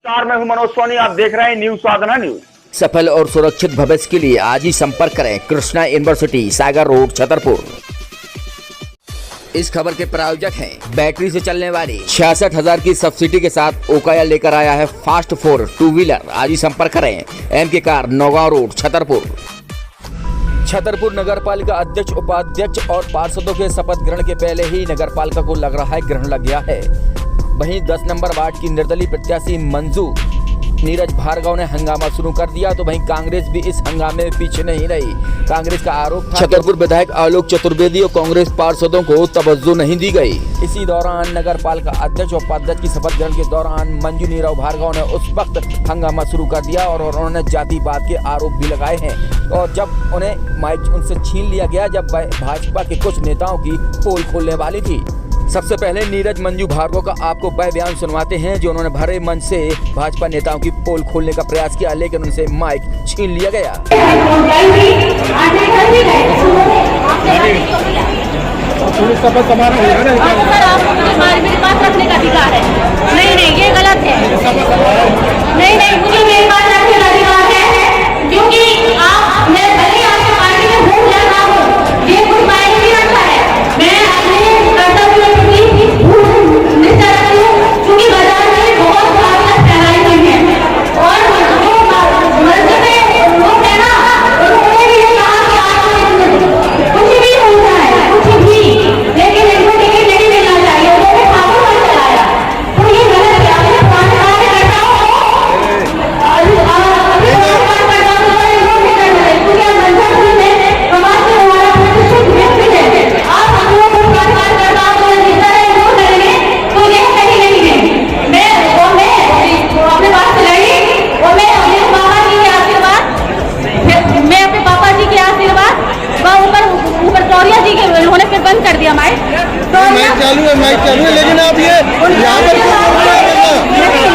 नमस्कार, मैं हूं मनोज सोनी। आप देख रहे हैं न्यूज साधना न्यूज। सफल और सुरक्षित भविष्य के लिए आज ही संपर्क करें कृष्णा यूनिवर्सिटी, सागर रोड, छतरपुर। इस खबर के प्रायोजक हैं बैटरी से चलने वाली 66,000 की सब्सिडी के साथ ओकाया लेकर आया है फास्ट 4 टू व्हीलर। आज ही संपर्क करें MK car, Naugaon road, Chhatarpur. Chhatarpur नगर पालिका अध्यक्ष, उपाध्यक्ष और पार्षदों के शपथ ग्रहण के पहले ही नगर पालिका को लग रहा है ग्रहण लग गया है। वहीं 10 नंबर वार्ड की निर्दलीय प्रत्याशी मंजू नीरज भार्गव ने हंगामा शुरू कर दिया, तो वहीं कांग्रेस भी इस हंगामे में पीछे नहीं रही। कांग्रेस का आरोप था छतरपुर विधायक आलोक चतुर्वेदी और कांग्रेस पार्षदों को तवज्जो नहीं दी गई। इसी दौरान नगर पालिका अध्यक्ष और उपाध्यक्ष की शपथ ग्रहण के दौरान मंजू नीरज भार्गव ने उस वक्त हंगामा शुरू कर दिया और उन्होंने जातिवाद के आरोप भी लगाए हैं। और जब उन्हें माइक उनसे छीन लिया गया, जब भाजपा के कुछ नेताओं की पोल खोलने वाली थी। सबसे पहले नीरज मंजू भार्गव का आपको वह बयान सुनवाते हैं जो उन्होंने भरे मन से भाजपा नेताओं की पोल खोलने का प्रयास किया, लेकिन उनसे माइक छीन लिया गया। मेरी बात रखने का अधिकार है। नहीं, ये गलत है। नहीं, मुझे मेरी बात रखने का अधिकार है, क्योंकि आप मैं भले आपकी पार्टी में घूम जा रहा हूँ, ये कुछ मायने नहीं रखता है। मैं अपने कर्तव्य नहीं चाहती हूँ, क्योंकि बाजार में बहुत भावना फैलाई हुई है और जो मर्द में लोग है ना, उन्होंने भी कहा कि आप कुछ भी होता है, कुछ भी, लेकिन इनको टिकट नहीं मिलना चाहिए। उन्होंने खाबू पर चलाया, तो ये गलत है। अपने कार्यकर्ताओं को बंद कर दिया माइक चालू है, लेकिन आप ये यहाँ पर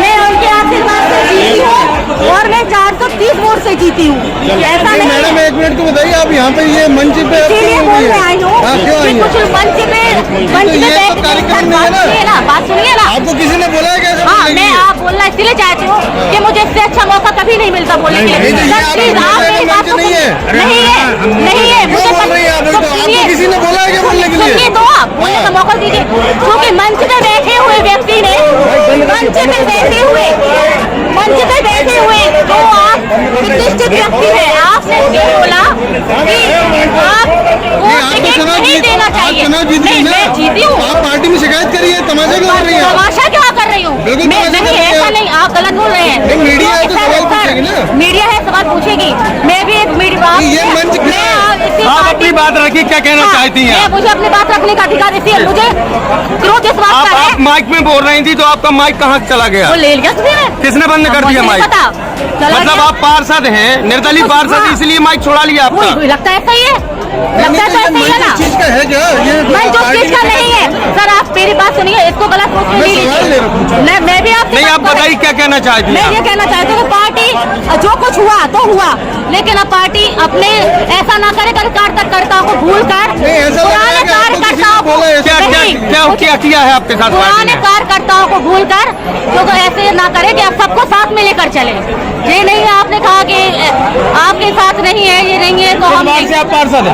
मैं उनके आशीर्वाद से जीती हूँ और मैं 430 वोट से जीती हूँ। ऐसा नहीं मैडम, एक मिनट तो बताइए, आप यहाँ पे ये मंच पे आई हूँ, कुछ मंच पे कार्यक्रम नहीं है ना, बात सुनिए ना। आपको किसी ने बोला है? हाँ, मैं आप बोलना इसलिए चाहती हूँ कि मुझे इससे अच्छा मौका कभी नहीं मिलता बोलने के लिए। नहीं है, मुझे किसी ने बोला है बोलने के लिए? तो आप बोलने का मौका दीजिए, क्योंकि मंच पे बैठे हुए व्यक्ति ने मंच पे बैठे हुए तो आप प्रतिष्ठित व्यक्ति है, आपने क्यों बोला कि आप टिकट नहीं देना चाहिए? नहीं, मैं जीती हूँ। आप पार्टी में शिकायत करिए, तमाशा क्यों कर रही हैं? तमाशा क्यों कर रही हूँ? नहीं, ऐसा नहीं, आप गलत बोल रहे हैं। मीडिया है तो सवाल पूछेगी ना, मीडिया है सवाल पूछेगी। मैं भी एक मीडिया आप अपनी बात रखिए, क्या कहना चाहती हैं? मुझे अपनी बात रखने का अधिकार, इसलिए मुझे क्रोध इस बात का है। आप माइक में बोल रही थी तो आपका माइक कहाँ चला गया? वो ले लिया किसने बंद कर दिया माइक? मतलब आप पार्षद हैं, निर्दलीय पार्षद, इसलिए माइक छोड़ा लिया आपका? लगता है सही है, लगता है सही है ना? चीज का है क्या ये? मैं जो चीज का नहीं है सर, आप मेरी बात सुनिए, इसको गलत रूप में नहीं लीजिए। मैं भी आपसे नहीं, आप बताइए क्या कहना चाहती हैं? मैं ये कहना चाहती हूँ कि पार्टी जो कुछ हुआ तो हुआ, लेकिन अब पार्टी अपने ऐसा ना करे कार्यकर्ताओं को भूल कर पुराने कार्यकर्ताओं को क्या किया है आपके साथ? पुराने कार्यकर्ताओं को भूल कर तो ऐसे ना करे कि आप सबको साथ में लेकर चले। ये नहीं है, आपने कहा कि आपके साथ नहीं है, ये नहीं है, तो हम पार्षद है।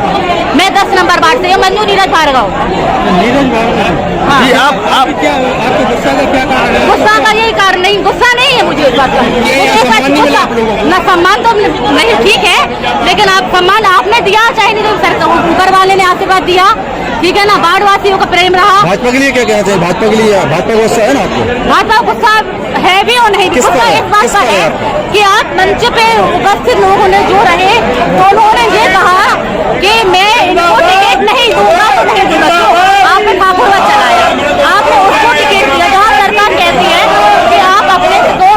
मैं 10 नंबर वार्ड से हूँ, मंजू नीरज भार्गव। हाँ। आप क्या, आपके गुस्सा का क्या कारण है? गुस्सा का यही कारण नहीं, गुस्सा नहीं है मुझे इस बात का। ना सम्मान तो नहीं, ठीक है, लेकिन आप सम्मान आपने दिया, चाहे नहीं सरकार ऊपर वाले ने आशीर्वाद दिया, ठीक है ना, बाढ़ वासियों का प्रेम रहा। भाजपा के लिए क्या कहना चाहिए? भाजपा के लिए भाजपा गुस्सा है ना आपको? भाजपा गुस्सा है भी और नहीं भी। गुस्सा इस बात का है कि आप मंच पे उपस्थित लोगों ने जो रहे, उन्होंने ये कहा कि मैं इनको टिकट नहीं दूंगा तो नहीं दूंगा, तो आपने खाबू पर चलाया, आपने उसको टिकट दिया। जहाँ सरकार कहती है कि आप अपने को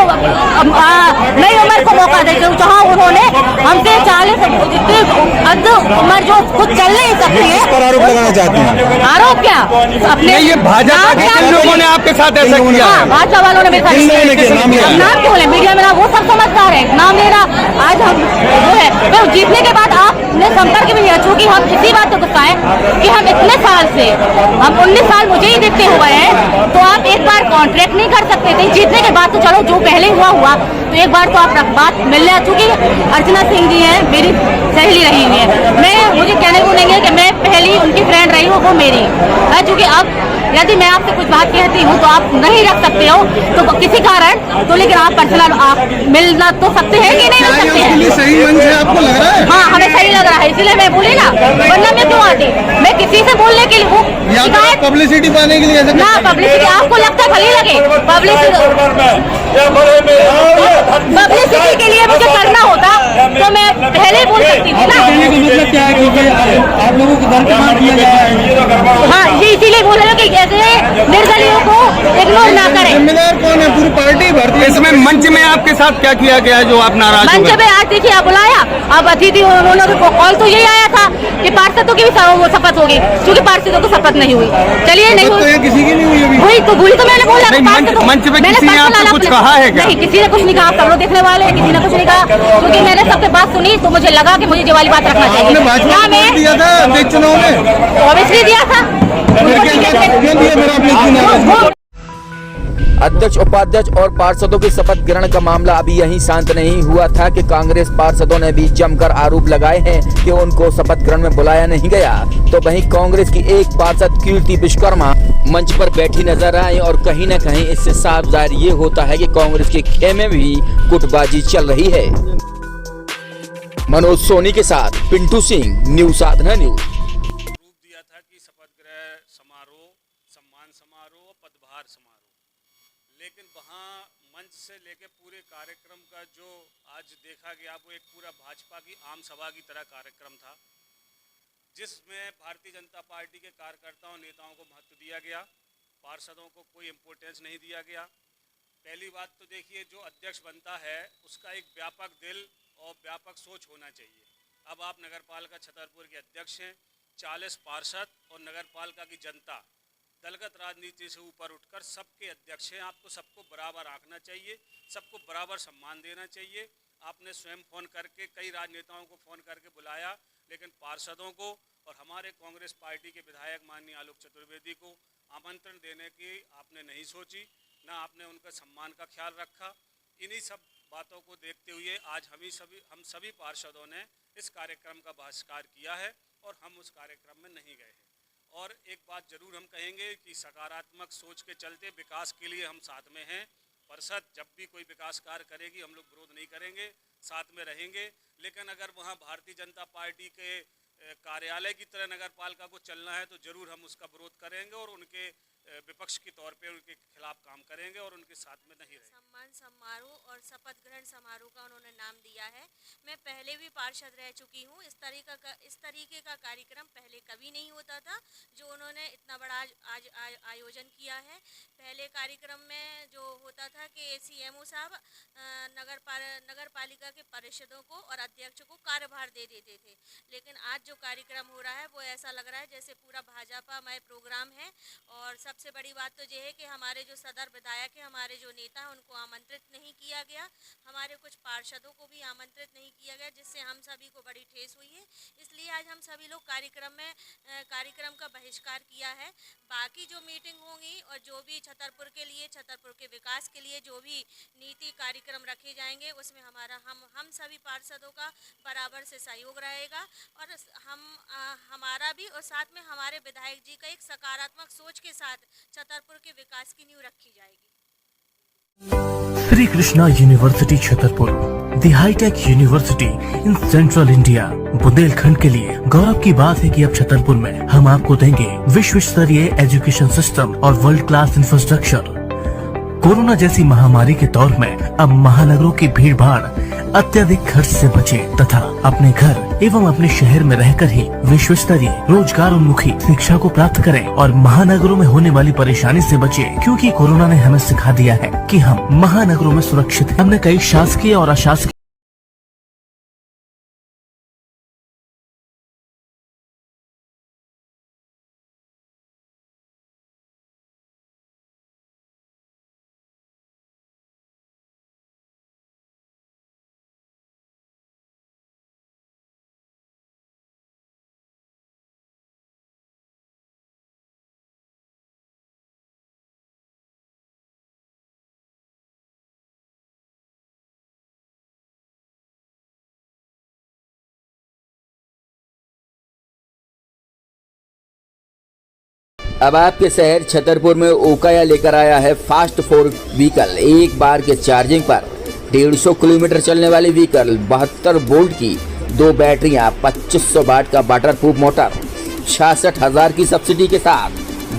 नई उम्र को मौका देते हो, जहाँ उन्होंने हमसे 40 उम्र जो खुद चल नहीं सकती है, पर आरोप लगाना चाहते हैं। आरोप क्या? अपने ये भाजपा के लोगों ने आपके साथ ऐसा किया? भाजपा वालों ने मेरे साथ नाम क्यों ले? मीडिया है मेरा, वो सब समझदार है। ना मेरा आज हम वो है, तो जीतने के बाद आपने संपर्क भी नहीं, चूंकि हम इसी बात को गुस्सा है कि हम इतने साल से, हम 19 साल मुझे ही देखते हुए हैं, तो आप एक बार कॉन्ट्रैक्ट नहीं कर सकते थे? जीतने के बाद तो चलो जो पहले हुआ तो एक बार तो आप बात मिल रहा, चूंकि अर्चना सिंह जी हैं मेरी सहेली रही हुई है, मैं मुझे कहने को नहीं है कि मैं पहली उनकी फ्रेंड रही हूँ, वो मेरी है। चूंकि अब यदि मैं आपसे कुछ बात कहती हूँ तो आप नहीं रख सकते हो तो किसी कारण, तो लेकिन आप पर्सनल आप मिलना तो सकते हैं कि नहीं मिल सकते हैं? सही मंच है आपको लग रहा है? हाँ, हमें सही लग रहा है, इसीलिए मैं बोली ना, वरना मैं क्यों आती? मैं किसी से बोलने के लिए वो शिकायत, पब्लिसिटी पाने के लिए ऐसा ना पब्लिसिटी आपको लगता है भली लगे, पब्लिसिटी के लिए मुझे करना होता तो मैं पहले बोल सकती थी ना। मतलब क्या है कि आप लोगों को घर के किया गया है? हाँ, ये इसीलिए बोल रहे हो कि जैसे निर्दलीयों को इग्नोर ना करें। जिम्मेदार कौन है? पूरी पार्टी भरती है। इसमें मंच में आपके साथ क्या किया गया है जो आप नाराज हो मंच गए? पे आज देखिए आप बुलाया, अब अतिथि उन्होंने कॉल तो यही आया था कि पार्षदों की भी शपथ होगी, क्योंकि पार्षदों को शपथ नहीं हुई। चलिए नहीं हुई, किसी की नहीं हुई अभी। वही तो भूली तो मैंने बोला। मंच पे किसी ने आपसे कुछ कहा है क्या? नहीं, किसी ने कुछ नहीं कहा, सब लोग देखने वाले हैं, किसी ने कुछ नहीं कहा, क्योंकि मैंने सबसे बात सुनी तो मुझे लगा कि मुझे ये वाली बात रखना चाहिए। क्या मैं दिया था अध्यक्ष चुनाव में? ऑब्वियसली दिया था। अध्यक्ष, उपाध्यक्ष और पार्षदों की शपथ ग्रहण का मामला अभी यहीं शांत नहीं हुआ था कि कांग्रेस पार्षदों ने भी जमकर आरोप लगाए हैं कि उनको शपथ ग्रहण में बुलाया नहीं गया। तो वहीं कांग्रेस की एक पार्षद कीर्ति विश्वकर्मा मंच पर बैठी नजर आई और कहीं न कहीं इससे साफ जाहिर ये होता है कि कांग्रेस के खेमे में भी गुटबाजी चल रही है। मनोज सोनी के साथ पिंटू सिंह, न्यूज साधना न्यूज। रूप दिया था कि शपथ ग्रहण समारोह, सम्मान समारोह, पदभार समारोह, लेकिन वहाँ मंच से लेकर पूरे कार्यक्रम का जो आज देखा गया वो एक पूरा भाजपा की आम सभा की तरह कार्यक्रम था, जिसमें भारतीय जनता पार्टी के कार्यकर्ताओं नेताओं को महत्व दिया गया, पार्षदों को कोई इम्पोर्टेंस नहीं दिया गया। पहली बात तो देखिए, जो अध्यक्ष बनता है उसका एक व्यापक दिल और व्यापक सोच होना चाहिए। अब आप नगरपालिका छतरपुर के अध्यक्ष हैं, 40 पार्षद और नगरपालिका की जनता दलगत राजनीति से ऊपर उठकर सबके अध्यक्ष हैं। आपको सबको बराबर आंकना चाहिए, सबको बराबर सम्मान देना चाहिए। आपने स्वयं फ़ोन करके कई राजनेताओं को फ़ोन करके बुलाया, लेकिन पार्षदों को और हमारे कांग्रेस पार्टी के विधायक माननीय आलोक चतुर्वेदी को आमंत्रण देने की आपने नहीं सोची, ना आपने उनका सम्मान का ख्याल रखा। इन्हीं सब बातों को देखते हुए आज हम सभी पार्षदों ने इस कार्यक्रम का बहिष्कार किया है और हम उस कार्यक्रम में नहीं गए हैं। और एक बात जरूर हम कहेंगे कि सकारात्मक सोच के चलते विकास के लिए हम साथ में हैं। परिषद जब भी कोई विकास कार्य करेगी हम लोग विरोध नहीं करेंगे, साथ में रहेंगे। लेकिन अगर वहाँ भारतीय जनता पार्टी के कार्यालय की तरह नगरपालिका को चलना है तो जरूर हम उसका विरोध करेंगे और उनके विपक्ष के तौर पे उनके खिलाफ काम करेंगे और उनके साथ में नहीं रहेंगे। सम्मान समारोह और शपथ ग्रहण समारोह का उन्होंने नाम दिया है। मैं पहले भी पार्षद रह चुकी हूँ। इस तरीके का कार्यक्रम पहले कभी नहीं होता था जो उन्होंने इतना बड़ा आज आयोजन किया है। पहले कार्यक्रम में जो होता था कि सीएमओ साहब नगर पालिका के पार्षदों को और अध्यक्ष को कार्यभार दे देते थे, लेकिन आज जो कार्यक्रम हो रहा है वो ऐसा लग रहा है जैसे पूरा भाजपामय प्रोग्राम है। और सबसे बड़ी बात तो ये है कि हमारे जो सदर विधायक हैं, हमारे जो नेता हैं, उनको आमंत्रित नहीं किया गया, हमारे कुछ पार्षदों को भी आमंत्रित नहीं किया गया, जिससे हम सभी को बड़ी ठेस हुई है। इसलिए आज हम सभी लोग कार्यक्रम का बहिष्कार किया है। बाकी जो मीटिंग होंगी और जो भी छतरपुर के लिए, छतरपुर के विकास के लिए जो भी नीति कार्यक्रम रखे जाएंगे उसमें हम सभी पार्षदों का बराबर से सहयोग रहेगा और हमारा भी और साथ में हमारे विधायक जी का एक सकारात्मक सोच के साथ छतरपुर के विकास की नींव रखी जाएगी। Shri Krishna university Chhatarpur, the hitech university in central India. Bundelkhand के लिए गौरव की बात है कि अब छतरपुर में हम आपको देंगे विश्व स्तरीय एजुकेशन सिस्टम और वर्ल्ड क्लास इंफ्रास्ट्रक्चर। कोरोना जैसी महामारी के दौर में अब महानगरों की भीड़ भाड़, अत्यधिक खर्च से बचे तथा अपने घर एवं अपने शहर में रहकर ही विश्व स्तरीय रोजगार उन्मुखी शिक्षा को प्राप्त करें और महानगरों में होने वाली परेशानी से बचे, क्योंकि कोरोना ने हमें सिखा दिया है कि हम महानगरों में सुरक्षित हैं। हमने कई शासकीय और अशासकीय अब आपके शहर छतरपुर में ओकाया लेकर आया है फास्ट 4 व्हीकल। एक बार के चार्जिंग पर 150 किलोमीटर चलने वाली व्हीकल, 72 वोल्ट की 2 बैटरियां, 2500 वाट का वाटरप्रूफ मोटर, 66,000 की सब्सिडी के साथ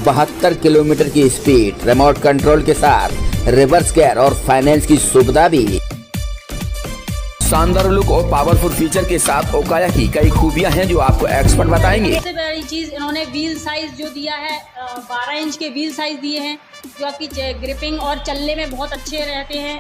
72 किलोमीटर की स्पीड, रिमोट कंट्रोल के साथ रिवर्स गियर और फाइनेंस की सुविधा भी। शानदार लुक और पावरफुल फीचर के साथ ओकाया की कई खूबियां हैं जो आपको एक्सपर्ट बताएंगे। सबसे बड़ी चीज इन्होंने व्हील साइज जो दिया है, 12 इंच के व्हील साइज दिए हैं जो आपकी ग्रिपिंग और चलने में बहुत अच्छे रहते हैं।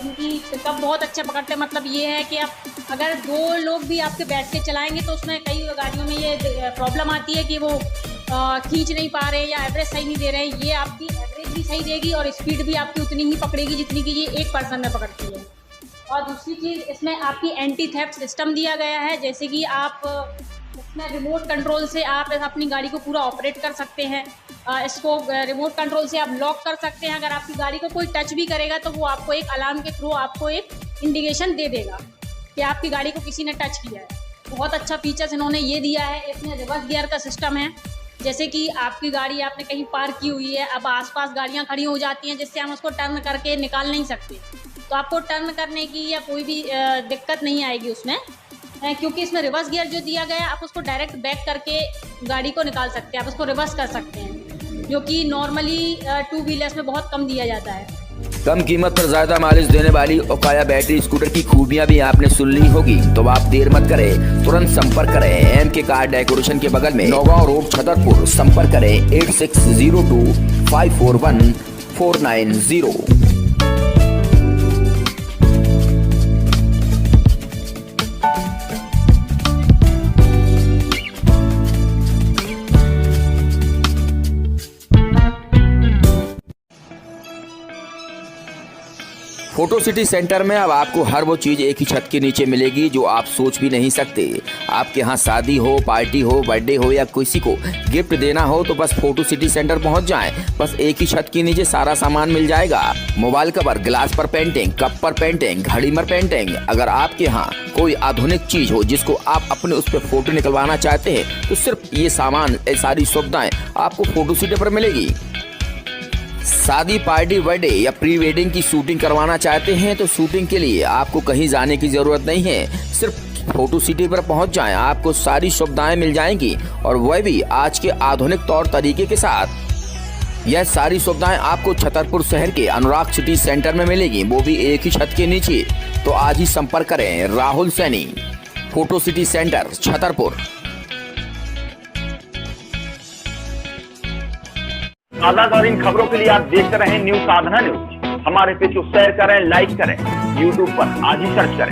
इनकी पिकअप बहुत अच्छा पकड़ते हैं। मतलब ये है कि आप अगर 2 लोग भी आपके बैठ के चलाएंगे तो उसमें कई गाड़ियों में ये प्रॉब्लम आती है कि वो खींच नहीं पा रहे या एवरेज सही नहीं दे रहे हैं। ये आपकी एवरेज भी सही देगी और स्पीड भी आपकी उतनी ही पकड़ेगी जितनी कि ये एक पर्सन में पकड़ती है। और दूसरी चीज़, इसमें आपकी एंटी थेफ्ट सिस्टम दिया गया है, जैसे कि आप इसमें रिमोट कंट्रोल से आप अपनी गाड़ी को पूरा ऑपरेट कर सकते हैं। इसको रिमोट कंट्रोल से आप लॉक कर सकते हैं। अगर आपकी गाड़ी को कोई टच भी करेगा तो वो आपको एक अलार्म के थ्रू आपको एक इंडिकेशन दे देगा कि आपकी गाड़ी को किसी ने टच किया है। बहुत अच्छा फीचर्स इन्होंने ये दिया है। इसमें रिवर्स गियर का सिस्टम है, जैसे कि आपकी गाड़ी आपने कहीं पार्क की हुई है, अब आसपास गाड़ियाँ खड़ी हो जाती हैं जिससे हम उसको टर्न करके निकाल नहीं सकते, तो आपको टर्न करने की या कोई भी दिक्कत नहीं आएगी उसमें, क्योंकि इसमें रिवर्स गियर जो दिया गया है आप उसको डायरेक्ट बैक करके गाड़ी को निकाल सकते हैं, आप उसको रिवर्स कर सकते हैं, जो कि नॉर्मली 2 व्हीलर्स में बहुत कम दिया जाता है। कम कीमत पर ज्यादा माइलेज देने वाली ओकाया बैटरी स्कूटर की खूबियां भी आपने सुन ली होगी, तो आप देर मत करें, तुरंत संपर्क करें MK कार डेकोरेशन के बगल में नौगांव रोड छतरपुर। संपर्क करें 8602541490। फोटो सिटी सेंटर में अब आपको हर वो चीज एक ही छत के नीचे मिलेगी जो आप सोच भी नहीं सकते। आपके यहाँ शादी हो, पार्टी हो, बर्थडे हो या किसी को गिफ्ट देना हो तो बस फोटो सिटी सेंटर पहुँच जाएं। बस एक ही छत के नीचे सारा सामान मिल जाएगा। मोबाइल कवर, ग्लास पर पेंटिंग, कप पर पेंटिंग, घड़ी पर पेंटिंग। अगर आपके यहाँ कोई आधुनिक चीज हो जिसको आप अपने उस पर फोटो निकलवाना चाहते हैं तो सिर्फ ये सामान, ये सारी सुविधाएं आपको फोटो सिटी पर मिलेगी। शादी, पार्टी, बर्थडे या प्री वेडिंग की शूटिंग करवाना चाहते हैं तो शूटिंग के लिए आपको कहीं जाने की जरूरत नहीं है, सिर्फ फोटो सिटी पर पहुंच जाएं, आपको सारी सुविधाएं मिल जाएंगी और वह भी आज के आधुनिक तौर तरीके के साथ। यह सारी सुविधाएं आपको छतरपुर शहर के अनुराग सिटी सेंटर में मिलेगी, वो भी एक ही छत के नीचे। तो आज ही संपर्क करें Rahul Saini, photo city centre Chhatarpur. ताज़ा इन खबरों के लिए आप देखते रहें न्यूज़ साधना न्यूज़। हमारे पेज को शेयर करें, लाइक करें, YouTube पर आज ही सर्च करें।